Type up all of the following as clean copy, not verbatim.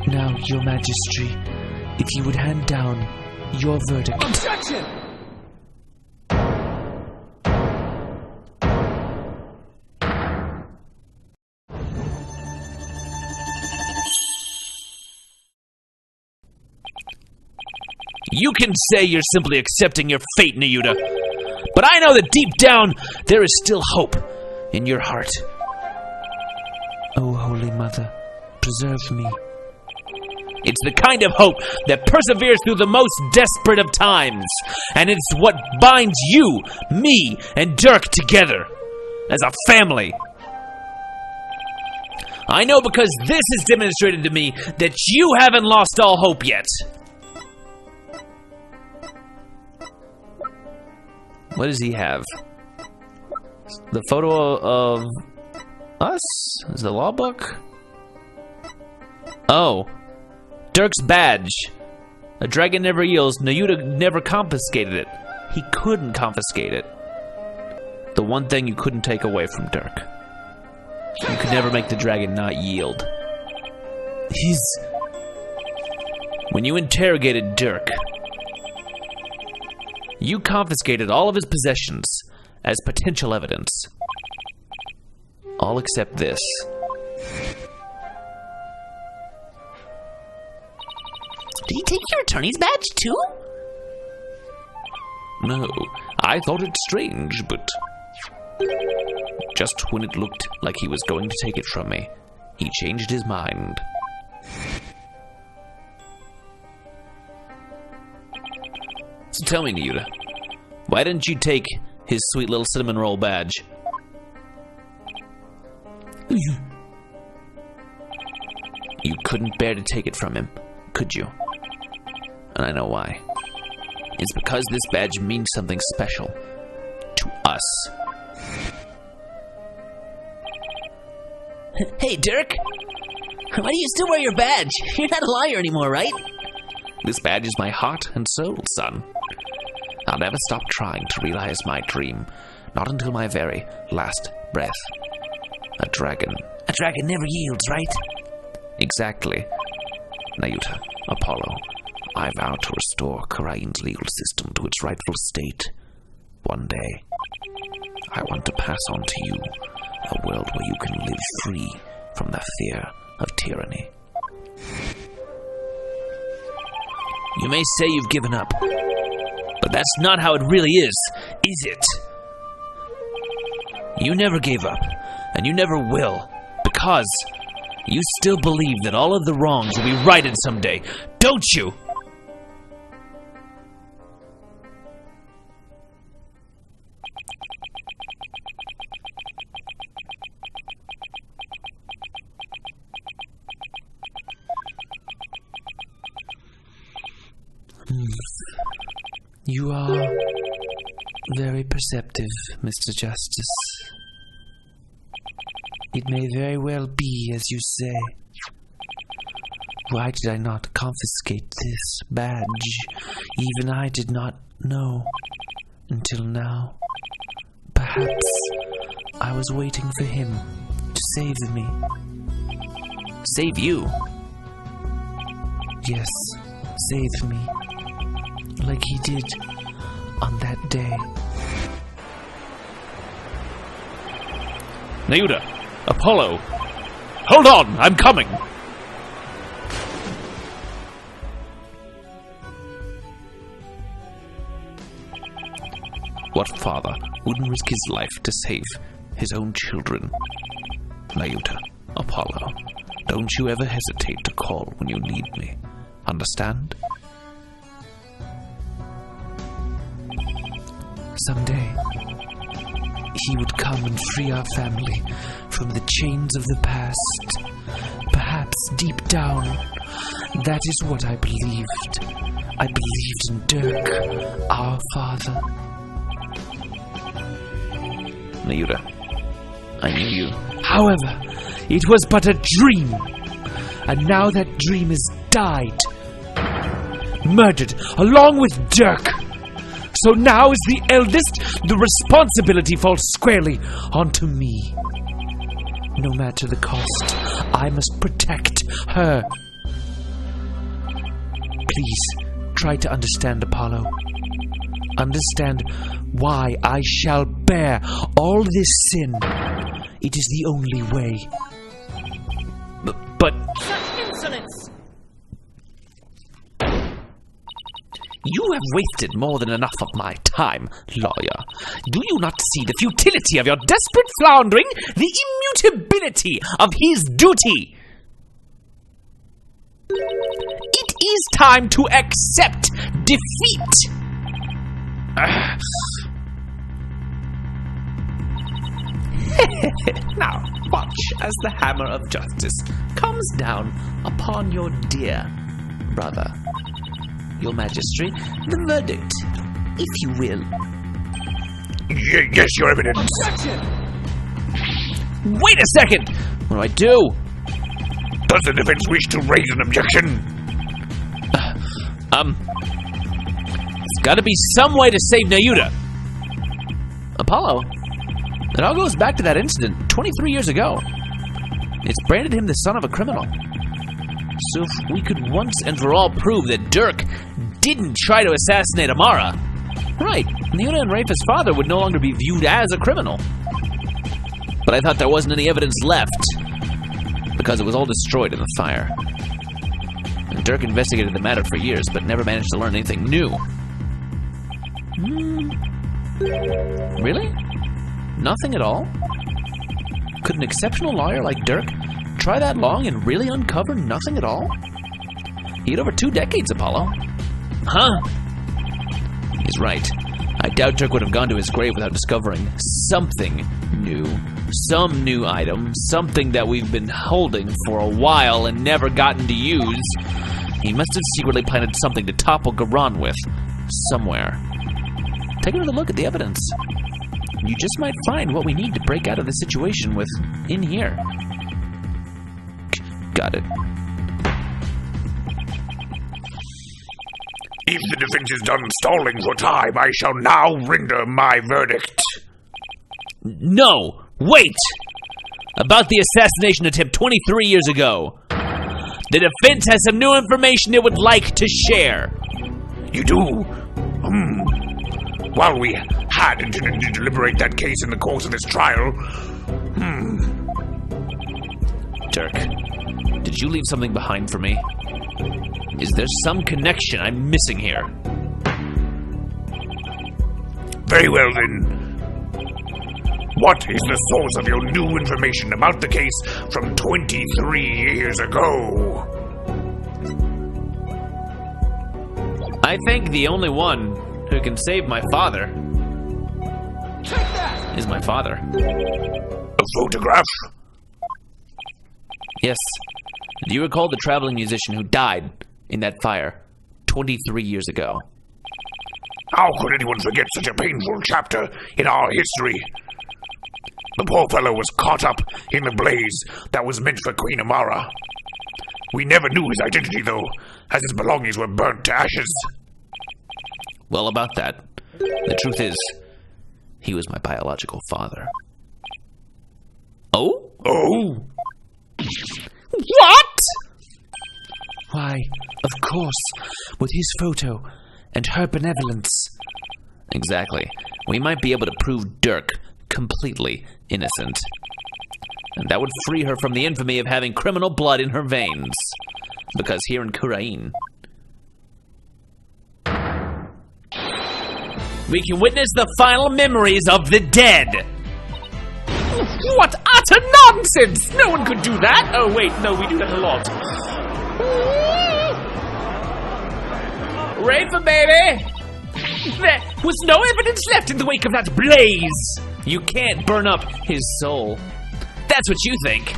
Now, Your Majesty, if you would hand down your verdict... Objection! You can say you're simply accepting your fate, Nayuta. But I know that deep down, there is still hope in your heart. Oh, Holy Mother, preserve me. It's the kind of hope that perseveres through the most desperate of times. And it's what binds you, me, and Dirk together as a family. I know because this has demonstrated to me that you haven't lost all hope yet. What does he have? The photo of us? Is the law book? Oh. Dirk's badge. A dragon never yields. Nayuta never confiscated it. He couldn't confiscate it. The one thing you couldn't take away from Dirk. You could never make the dragon not yield. When you interrogated Dirk, you confiscated all of his possessions as potential evidence. All except this. Did he take your attorney's badge, too? No, I thought it strange, but just when it looked like he was going to take it from me, he changed his mind. So tell me, Nayuta, why didn't you take his sweet little cinnamon roll badge? You couldn't bear to take it from him, could you? And I know why. It's because this badge means something special to us. Hey, Dirk! Why do you still wear your badge? You're not a liar anymore, right? This badge is my heart and soul, son. I'll never stop trying to realize my dream, not until my very last breath. A dragon. A dragon never yields, right? Exactly. Nayuta, Apollo, I vow to restore Karain's legal system to its rightful state. One day, I want to pass on to you a world where you can live free from the fear of tyranny. You may say you've given up, but that's not how it really is it? You never gave up, and you never will, because you still believe that all of the wrongs will be righted someday, don't you? You are very perceptive, Mr. Justice. It may very well be as you say. Why did I not confiscate this badge? Even I did not know until now. Perhaps I was waiting for him to save me. Save you? Yes, save me. Like he did on that day. Nayuta, Apollo, hold on, I'm coming! What father wouldn't risk his life to save his own children? Nayuta, Apollo, don't you ever hesitate to call when you need me. Understand? Someday, he would come and free our family from the chains of the past. Perhaps deep down, that is what I believed. I believed in Dirk, our father. Nayuta, I knew you. However, it was but a dream. And now that dream has died. Murdered along with Dirk. So now, as the eldest, the responsibility falls squarely onto me. No matter the cost, I must protect her. Please, try to understand, Apollo. Understand why I shall bear all this sin. It is the only way. But Such insolence! you have wasted more than enough of my time, lawyer. Do you not see the futility of your desperate floundering, the immutability of his duty? It is time to accept defeat. Now, watch as the hammer of justice comes down upon your dear brother. Your Majesty, the verdict, if you will. Yes, Your Eminence. Wait a second! What do I do? Does the defense wish to raise an objection? There's gotta be some way to save Nayuta. Apollo, it all goes back to that incident 23 years ago. It's branded him the son of a criminal. So if we could once and for all prove that Dirk didn't try to assassinate Amara, right, Nayuta and Rafa's father would no longer be viewed as a criminal. But I thought there wasn't any evidence left, because it was all destroyed in the fire. And Dirk investigated the matter for years, but never managed to learn anything new. Really? Nothing at all? Could an exceptional lawyer like Dirk try that long and really uncover nothing at all? He had over 2 decades, Apollo. Huh? He's right. I doubt Dirk would have gone to his grave without discovering something new. Some new item, something that we've been holding for a while and never gotten to use. He must have secretly planted something to topple Garan with, somewhere. Take another look at the evidence. You just might find what we need to break out of the situation with in here. Got it. If the defense is done stalling for time, I shall now render my verdict. No! Wait! About the assassination attempt 23 years ago. The defense has some new information it would like to share. You do? While we had intended to deliberate that case in the course of this trial, Dirk, did you leave something behind for me? Is there some connection I'm missing here? Very well then. What is the source of your new information about the case from 23 years ago? I think the only one who can save my father is my father. A photograph? Yes. Do you recall the traveling musician who died in that fire 23 years ago? How could anyone forget such a painful chapter in our history? The poor fellow was caught up in the blaze that was meant for Queen Amara. We never knew his identity, though, as his belongings were burnt to ashes. Well, about that, the truth is, he was my biological father. Oh? Oh? What? Why, of course, with his photo and her benevolence. Exactly. We might be able to prove Dirk completely innocent. And that would free her from the infamy of having criminal blood in her veins. Because here in Kurain, we can witness the final memories of the dead. What utter nonsense! No one could do that! Oh wait, no, we do that a lot. Rafa, baby! There was no evidence left in the wake of that blaze! You can't burn up his soul. That's what you think.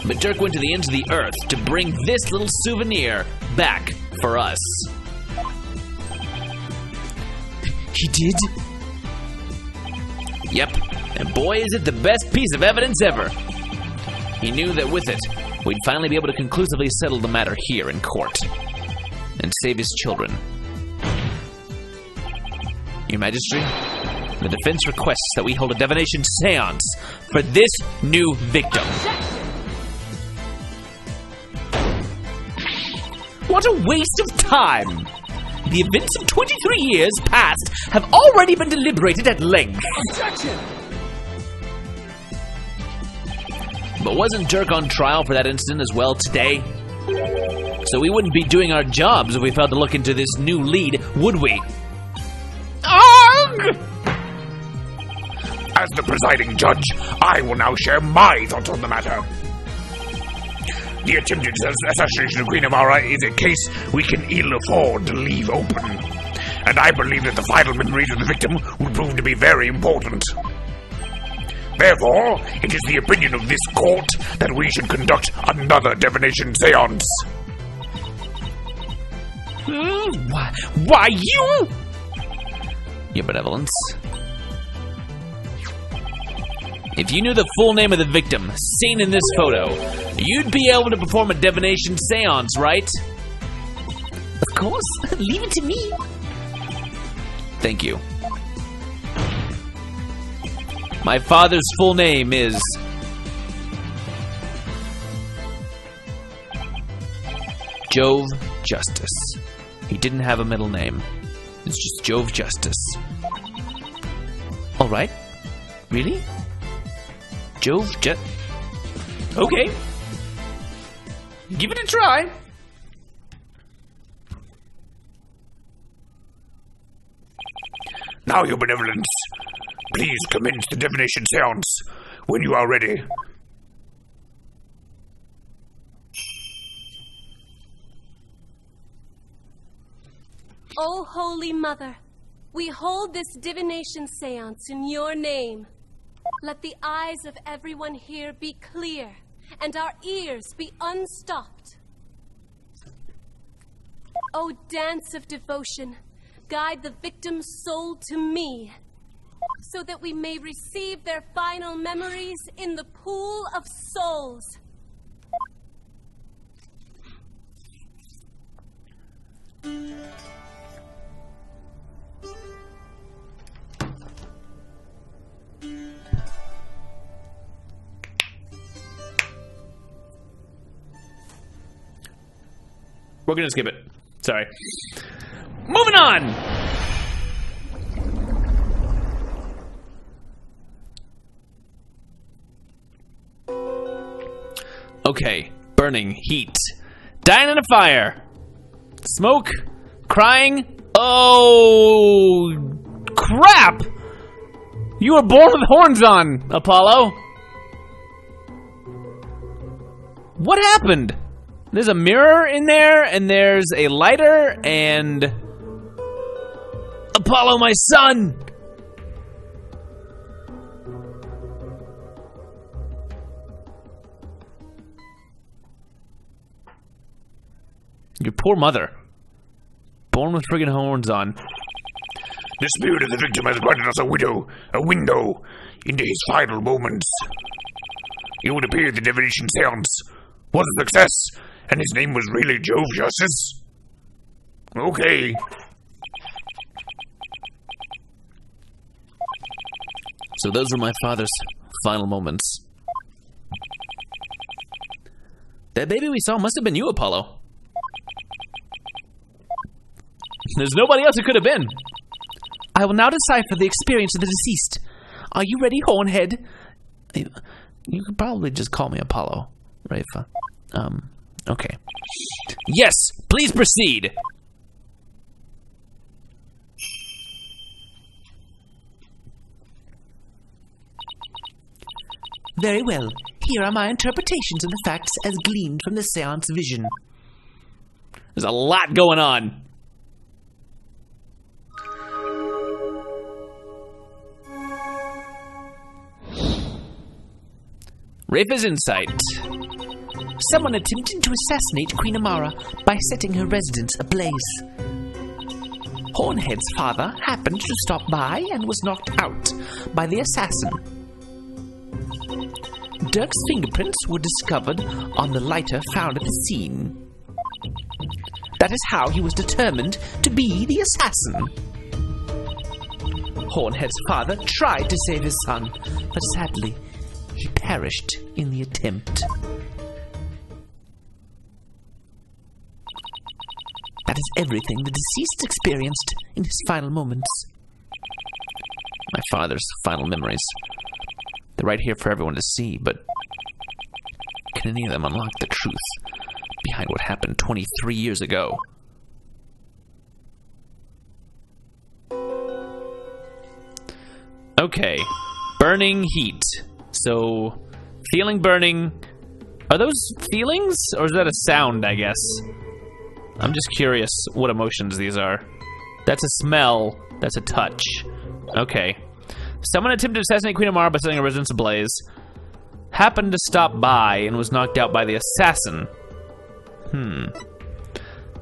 But Dirk went to the ends of the earth to bring this little souvenir back for us. He did? Yep, and boy is it the best piece of evidence ever. He knew that with it, we'd finally be able to conclusively settle the matter here in court. And save his children. Your Majesty, the defense requests that we hold a divination seance for this new victim. What a waste of time! The events of 23 years past have already been deliberated at length. Objection! But wasn't Dirk on trial for that incident as well today? So we wouldn't be doing our jobs if we failed to look into this new lead, would we? Ugh! As the presiding judge, I will now share my thoughts on the matter. The attempted assassination of Queen Amara is a case we can ill afford to leave open. And I believe that the final memories of the victim will prove to be very important. Therefore, it is the opinion of this court that we should conduct another divination seance. Why you? Your benevolence. If you knew the full name of the victim, seen in this photo, you'd be able to perform a divination seance, right? Of course. Leave it to me. Thank you. My father's full name is... Jove Justice. He didn't have a middle name. It's just Jove Justice. Alright. Really? Jove Okay. Give it a try. Now, your benevolence, please commence the divination seance when you are ready. O Holy Mother, we hold this divination seance in your name. Let the eyes of everyone here be clear, and our ears be unstopped. O dance of devotion, guide the victim's soul to me, so that we may receive their final memories in the pool of souls. We're gonna skip it. Sorry. Moving on! Okay. Burning. Heat. Dying in a fire. Smoke. Crying. Oh, crap! You were born with horns on, Apollo. What happened? There's a mirror in there, and there's a lighter, and... Apollo, my son! Your poor mother. Born with friggin' horns on. The spirit of the victim has granted us a window into his final moments. It would appear the divination seance was a success, and his name was really Jove Justice. Okay. So those were my father's final moments. That baby we saw must have been you, Apollo. There's nobody else it could have been. I will now decipher the experience of the deceased. Are you ready, Hornhead? You could probably just call me Apollo, Rafa. Okay. Yes, please proceed. Very well. Here are my interpretations of the facts as gleaned from the seance vision. There's a lot going on. Rafa's insight. Someone attempted to assassinate Queen Amara by setting her residence ablaze. Hornhead's father happened to stop by and was knocked out by the assassin. Dirk's fingerprints were discovered on the lighter found at the scene. That is how he was determined to be the assassin. Hornhead's father tried to save his son, but sadly, he perished in the attempt. That is everything the deceased experienced in his final moments. My father's final memories. They're right here for everyone to see, but can any of them unlock the truth behind what happened 23 years ago? Okay. Burning heat. So, feeling burning. Are those feelings? Or is that a sound, I guess? I'm just curious what emotions these are. That's a smell. That's a touch. Okay. Someone attempted to assassinate Queen Amara by setting a residence ablaze. Happened to stop by and was knocked out by the assassin.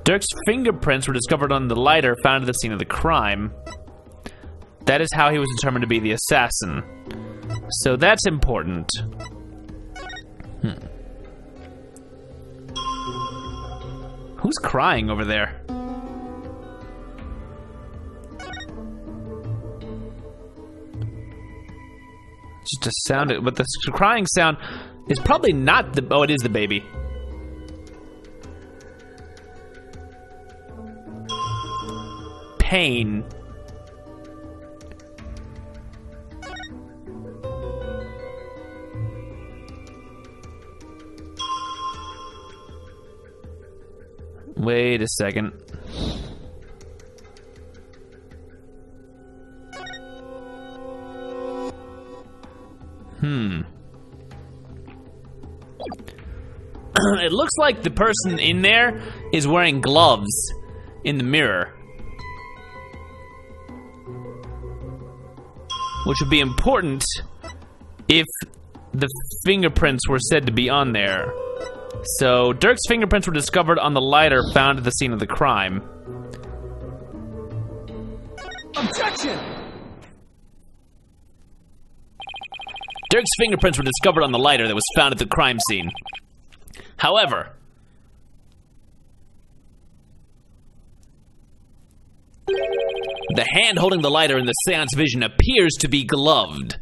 Dirk's fingerprints were discovered on the lighter found at the scene of the crime. That is how he was determined to be the assassin. So that's important. Who's crying over there? Just a sound, but the crying sound is probably not the. Oh, it is the baby. Pain. Wait a second. It looks like the person in there is wearing gloves in the mirror. Which would be important if the fingerprints were said to be on there. So, Dirk's fingerprints were discovered on the lighter found at the scene of the crime. Objection! Dirk's fingerprints were discovered on the lighter that was found at the crime scene. However, the hand holding the lighter in the seance vision appears to be gloved.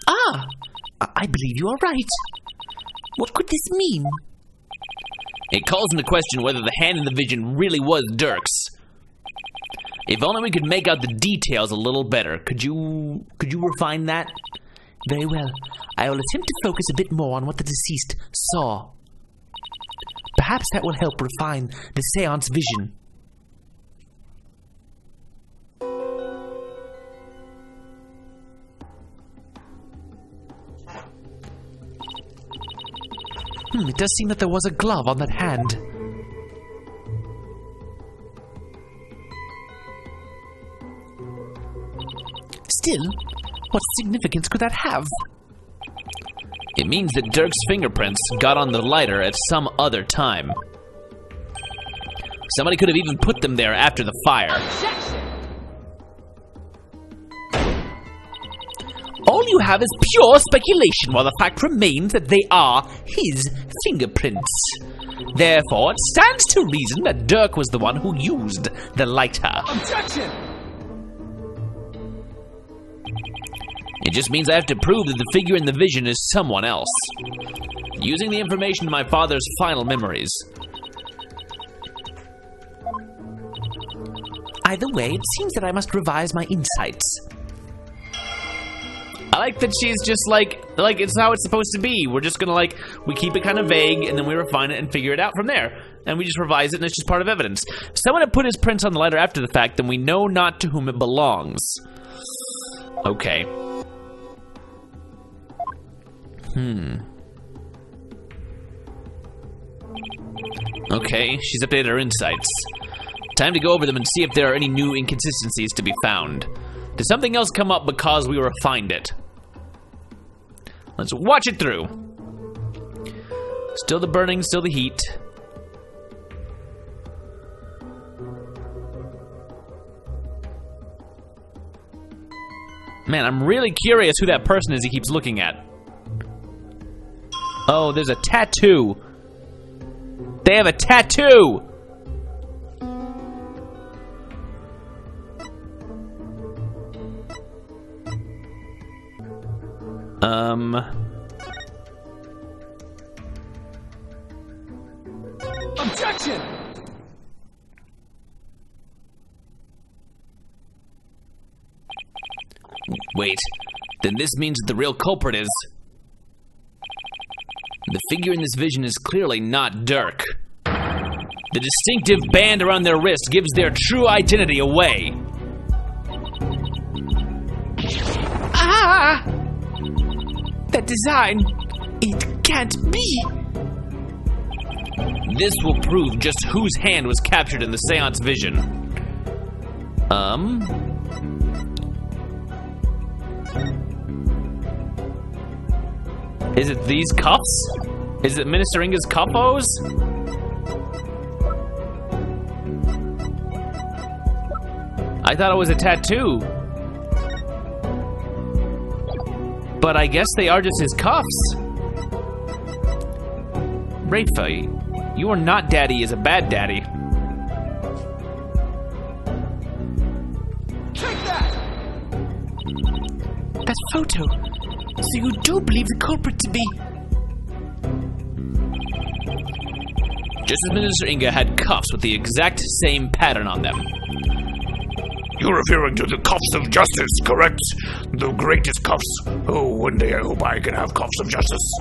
Ah, I believe you are right. What could this mean? It calls into question whether the hand in the vision really was Dirk's. If only we could make out the details a little better. Could you refine that? Very well. I will attempt to focus a bit more on what the deceased saw. Perhaps that will help refine the seance vision. It does seem that there was a glove on that hand. Still, what significance could that have? It means that Dirk's fingerprints got on the lighter at some other time. Somebody could have even put them there after the fire. All you have is pure speculation, while the fact remains that they are his fingerprints. Therefore, it stands to reason that Dirk was the one who used the lighter. Objection! It just means I have to prove that the figure in the vision is someone else. Using the information in my father's final memories. Either way, it seems that I must revise my insights. I like that she's just like it's how it's supposed to be. We're just gonna we keep it kind of vague and then we refine it and figure it out from there. And we just revise it and it's just part of evidence. If someone had put his prints on the lighter after the fact, then we know not to whom it belongs. Okay. Okay, she's updated her insights. Time to go over them and see if there are any new inconsistencies to be found. Did something else come up because we refined it? Let's watch it through. Still the burning, still the heat. Man, I'm really curious who that person is he keeps looking at. Oh, there's a tattoo. They have a tattoo! Wait, then this means that the real culprit is... The figure in this vision is clearly not Dirk. The distinctive band around their wrist gives their true identity away. Ah! That design, it can't be. This will prove just whose hand was captured in the seance vision. Is it these cuffs? Is it Minister Inga's cuffos? I thought it was a tattoo. But I guess they are just his cuffs. Rafa, you are not daddy is a bad daddy. Take that! That photo. So you do believe the culprit to be... Just as Minister Inga had cuffs with the exact same pattern on them. You're referring to the cuffs of justice, correct? The greatest cuffs. Oh, one day I hope I can have cuffs of justice.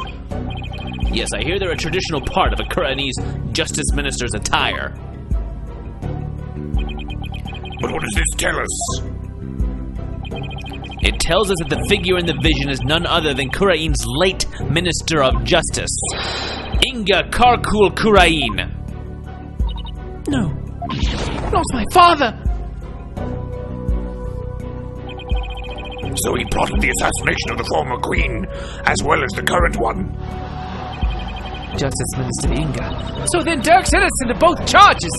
Yes, I hear they're a traditional part of a Kuranese justice minister's attire. But what does this tell us? It tells us that the figure in the vision is none other than Kurain's late Minister of Justice, Inga Karkul Kurain. No. Not my father. So he plotted the assassination of the former queen, as well as the current one. Justice Minister Inga. So then Dirk's innocent of both charges.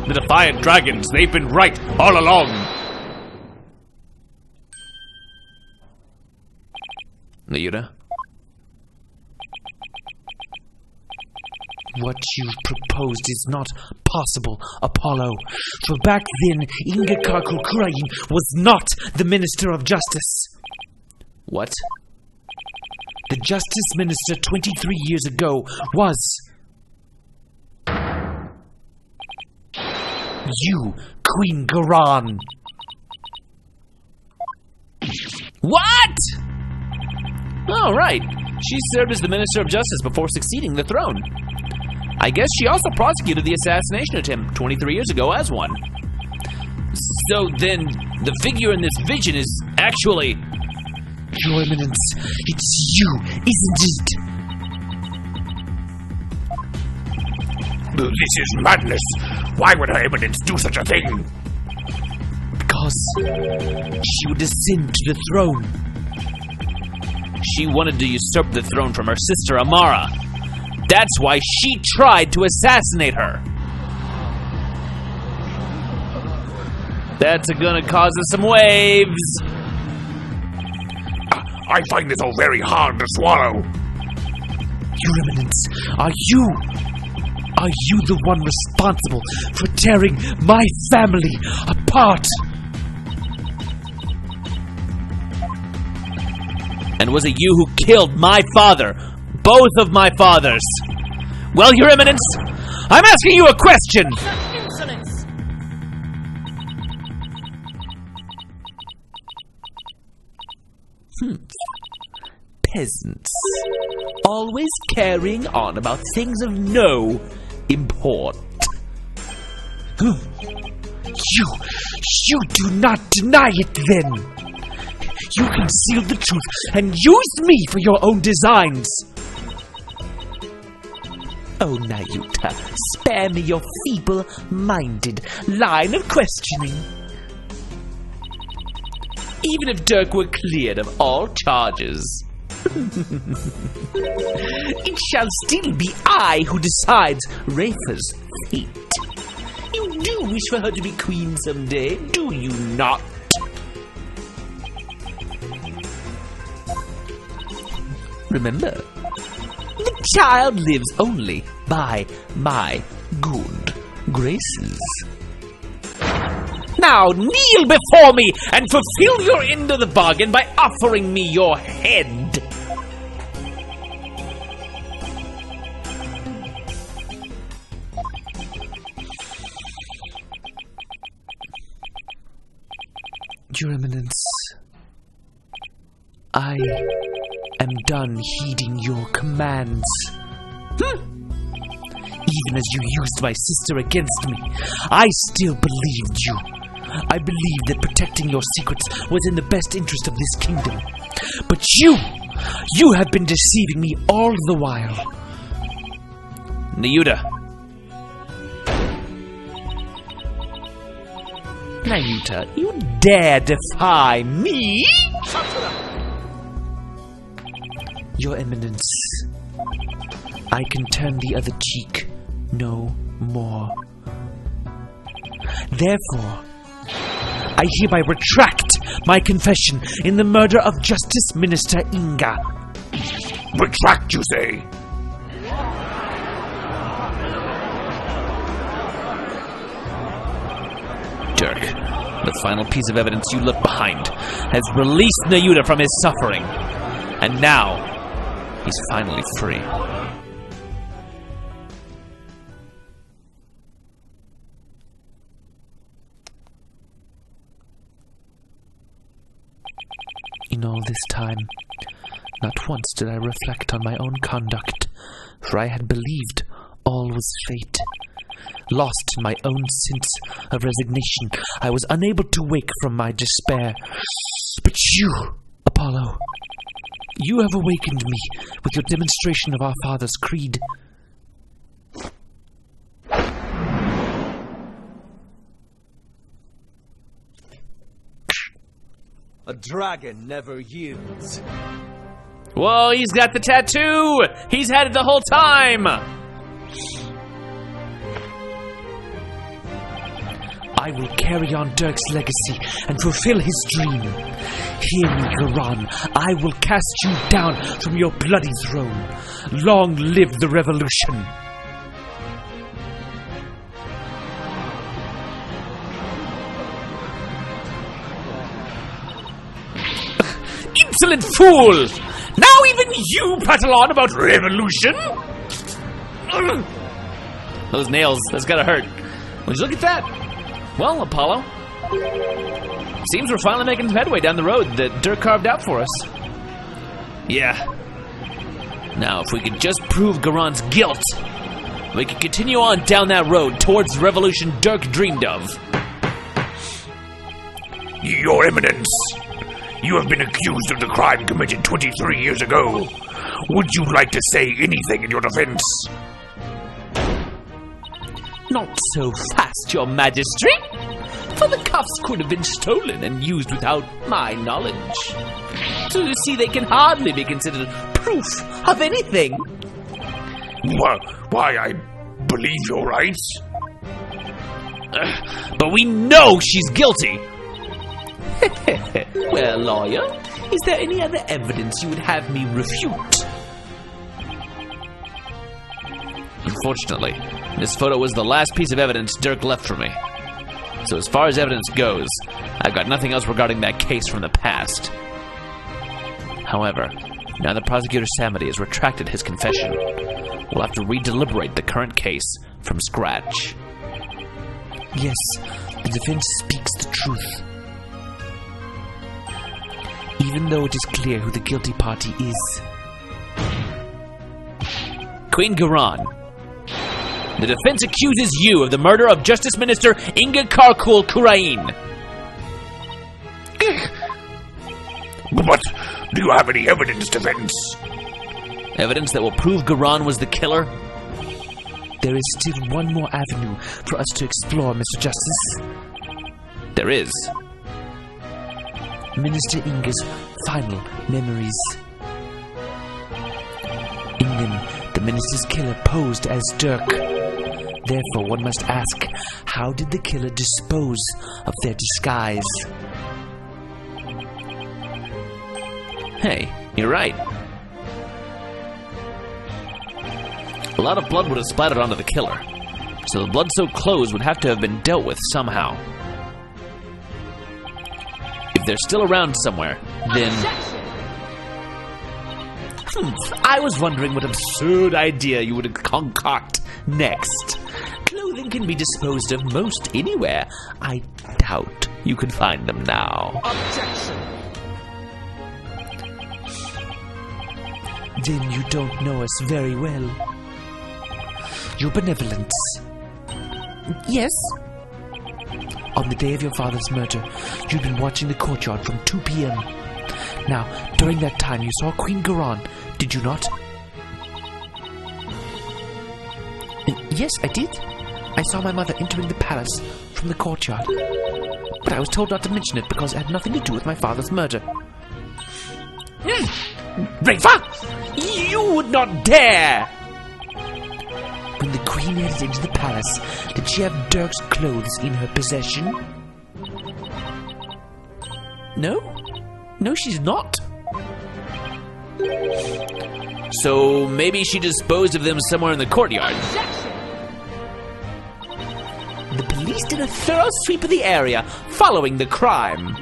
The Defiant Dragons, they've been right all along. Nayuta? What you've proposed is not possible, Apollo. For back then, Inga Karkul Kurain was not the Minister of Justice. What? The Justice Minister 23 years ago was... you, Queen Garan. What? Oh, right. She served as the Minister of Justice before succeeding the throne. I guess she also prosecuted the assassination attempt 23 years ago as one. So then, the figure in this vision is actually... Your Eminence, it's you, isn't it? This is madness. Why would Her Eminence do such a thing? Because she would ascend to the throne. She wanted to usurp the throne from her sister Amara. That's why she tried to assassinate her. That's gonna cause us some waves. I find this all very hard to swallow. Your Eminence, are you the one responsible for tearing my family apart? And was it you who killed my father? Both of my fathers? Well, Your Eminence, I'm asking you a question! Insolence! Peasants. Always carrying on about things of no import. You do not deny it then. You concealed the truth and used me for your own designs. Oh, Nayuta, spare me your feeble-minded line of questioning. Even if Dirk were cleared of all charges, it shall still be I who decides Rafa's fate. You do wish for her to be queen someday, do you not? Remember, the child lives only by my good graces. Now kneel before me and fulfill your end of the bargain by offering me your head. Your Eminence, I am done heeding your commands. Even as you used my sister against me, I still believed you. I believed that protecting your secrets was in the best interest of this kingdom. But you have been deceiving me all the while. Nayuta. Nayuta, you dare defy me? Your Eminence, I can turn the other cheek no more. Therefore, I hereby retract my confession in the murder of Justice Minister Inga. Retract, you say? Dirk, the final piece of evidence you left behind, has released Nayuta from his suffering. And now, he's finally free. In all this time, not once did I reflect on my own conduct, for I had believed all was fate. Lost in my own sense of resignation, I was unable to wake from my despair. But you, Apollo, you have awakened me with your demonstration of our Father's creed. A dragon never yields. Whoa, he's got the tattoo! He's had it the whole time! I will carry on Dirk's legacy and fulfill his dream. Hear me, Garan. I will cast you down from your bloody throne. Long live the revolution! Insolent fool! Now even you prattle on about revolution? Those nails, that's gotta hurt. Would you look at that? Well, Apollo, seems we're finally making some headway down the road that Dirk carved out for us. Yeah. Now, if we could just prove Garon's guilt, we could continue on down that road towards the revolution Dirk dreamed of. Your Eminence, you have been accused of the crime committed 23 years ago. Would you like to say anything in your defense? Not so fast, your majesty, for the cuffs could have been stolen and used without my knowledge. So you see, they can hardly be considered proof of anything. Why, I believe you're right. But we know she's guilty. Well, lawyer, is there any other evidence you would have me refute? Unfortunately, this photo was the last piece of evidence Dirk left for me. So as far as evidence goes, I've got nothing else regarding that case from the past. However, now that Prosecutor Samity has retracted his confession, we'll have to re-deliberate the current case from scratch. Yes, the defense speaks the truth. Even though it is clear who the guilty party is. Queen Garan, the defense accuses you of the murder of Justice Minister Inga Karkul Kurain. But do you have any evidence, defense? Evidence that will prove Garan was the killer? There is still one more avenue for us to explore, Mr. Justice. There is. Minister Inga's final memories. In them, the minister's killer posed as Dirk. Therefore, one must ask, how did the killer dispose of their disguise? Hey, you're right. A lot of blood would have splattered onto the killer, so the blood-soaked clothes would have to have been dealt with somehow. If they're still around somewhere, then... I was wondering what absurd idea you would concoct next. Clothing can be disposed of most anywhere. I doubt you could find them now. Objection! Then you don't know us very well. Your benevolence. Yes? On the day of your father's murder, you'd been watching the courtyard from 2 p.m. Now, during that time, you saw Queen Garan, did you not? Yes, I did. I saw my mother entering the palace from the courtyard. But I was told not to mention it because it had nothing to do with my father's murder. Rafa! You would not dare! When the queen headed into the palace, did she have Dirk's clothes in her possession? No? No, she's not. So maybe she disposed of them somewhere in the courtyard. The police did a thorough sweep of the area following the crime.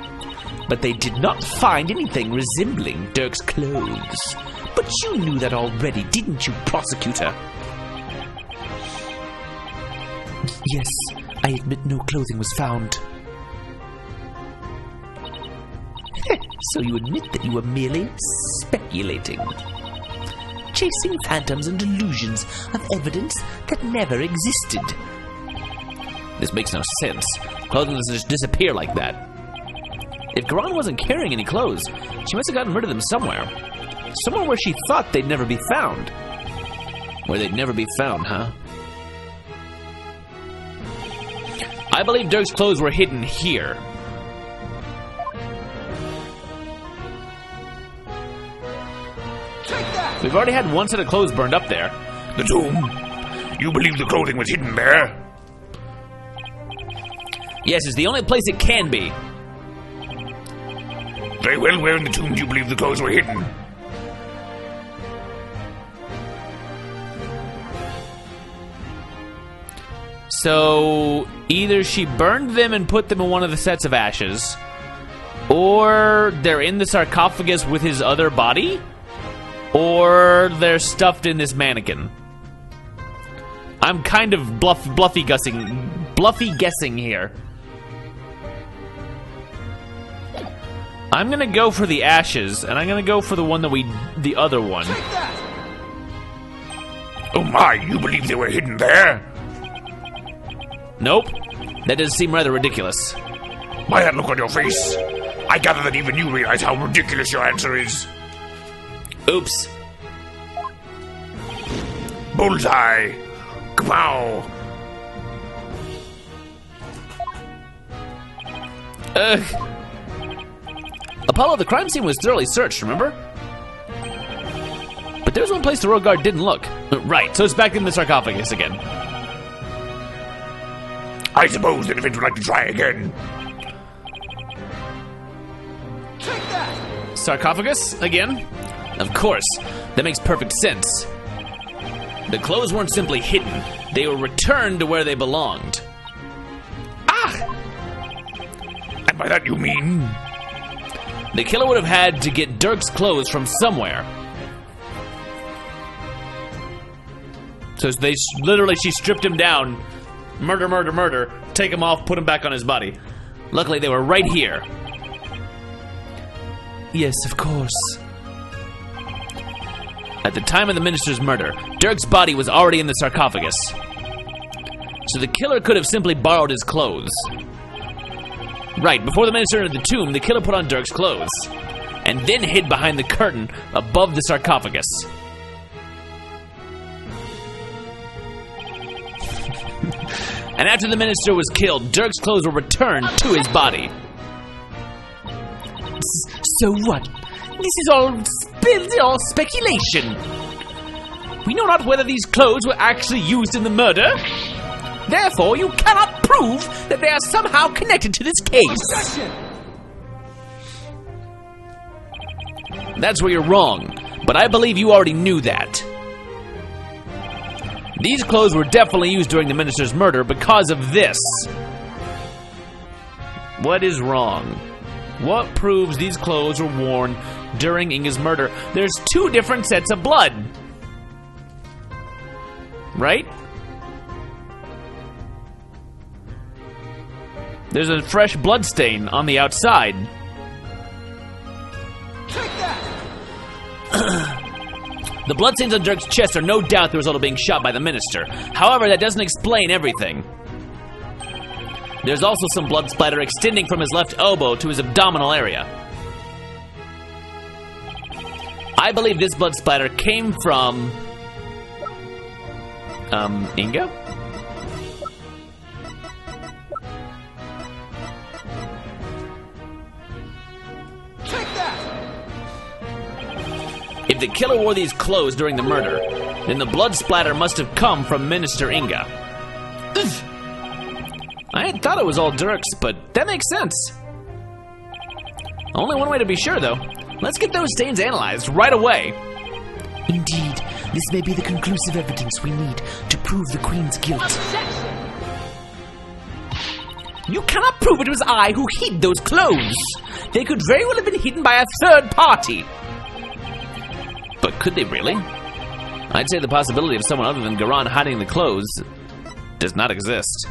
But they did not find anything resembling Dirk's clothes. But you knew that already, didn't you, prosecutor? Yes, I admit no clothing was found. So you admit that you were merely speculating. Chasing phantoms and delusions of evidence that never existed. This makes no sense. Clothing doesn't just disappear like that. If Garan wasn't carrying any clothes, she must have gotten rid of them somewhere. Somewhere where she thought they'd never be found. Where they'd never be found, huh? I believe Dirk's clothes were hidden here. We've already had one set of clothes burned up there. The tomb? You believe the clothing was hidden there? Yes, it's the only place it can be. Very well, where in the tomb do you believe the clothes were hidden? So, either she burned them and put them in one of the sets of ashes, or they're in the sarcophagus with his other body, or they're stuffed in this mannequin. I'm kind of bluffy guessing here. I'm gonna go for the ashes, and I'm gonna go for the other one. Oh my, you believe they were hidden there? Nope. That does seem rather ridiculous. By that look on your face, I gather that even you realize how ridiculous your answer is. Oops. Bullseye! Kapow! Ugh. Apollo, the crime scene was thoroughly searched, remember? But there's one place the road guard didn't look. Right, so it's back in the sarcophagus again. I suppose that if it would like to try again. Sarcophagus? Again? Of course. That makes perfect sense. The clothes weren't simply hidden. They were returned to where they belonged. Ah! And by that you mean? The killer would have had to get Dirk's clothes from somewhere. So she stripped him down. Murder, murder, murder. Take him off, put him back on his body. Luckily, they were right here. Yes, of course. At the time of the minister's murder, Dirk's body was already in the sarcophagus. So the killer could have simply borrowed his clothes. Right, before the minister entered the tomb, the killer put on Dirk's clothes, and then hid behind the curtain above the sarcophagus. And after the minister was killed, Dirk's clothes were returned to his body. So what? This is all speculation. We know not whether these clothes were actually used in the murder. Therefore, you cannot prove that they are somehow connected to this case. That's where you're wrong, but I believe you already knew that. These clothes were definitely used during the minister's murder because of this. What is wrong? What proves these clothes were worn during Inga's murder? There's 2 different sets of blood. Right? There's a fresh blood stain on the outside. The bloodstains on Dirk's chest are no doubt the result of being shot by the minister. However, that doesn't explain everything. There's also some blood splatter extending from his left elbow to his abdominal area. I believe this blood splatter came from... Inga? If the killer wore these clothes during the murder, then the blood splatter must have come from Minister Inga. I had thought it was all Dirk's, but that makes sense. Only one way to be sure, though. Let's get those stains analyzed right away. Indeed, this may be the conclusive evidence we need to prove the Queen's guilt. You cannot prove it was I who hid those clothes. They could very well have been hidden by a third party. But could they really? I'd say the possibility of someone other than Garan hiding the clothes does not exist.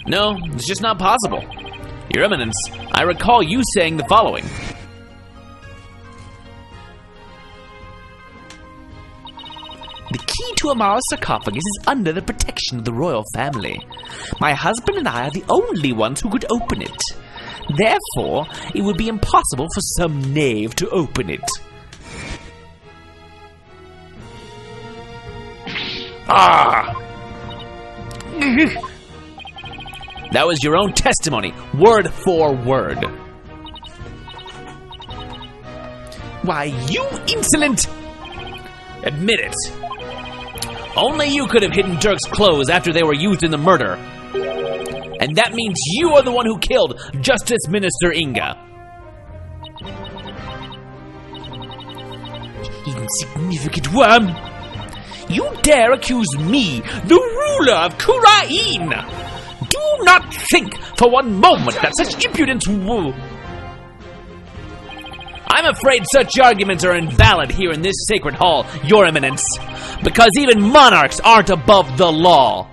No, it's just not possible. Your Eminence, I recall you saying the following. The key to Amara's sarcophagus is under the protection of the royal family. My husband and I are the only ones who could open it. Therefore, it would be impossible for some knave to open it. Ah! That was your own testimony, word for word. Why, you insolent! Admit it. Only you could have hidden Dirk's clothes after they were used in the murder. And that means you are the one who killed Justice Minister Inga. Insignificant worm! You dare accuse me, the ruler of Kurain! Do not think for one moment that such impudence will... I'm afraid such arguments are invalid here in this sacred hall, Your Eminence, because even monarchs aren't above the law.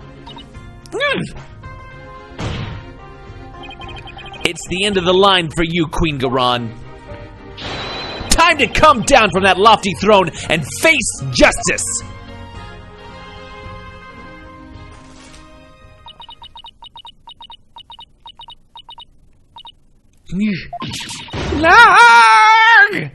It's the end of the line for you, Queen Garan. Time to come down from that lofty throne and face justice! Larg!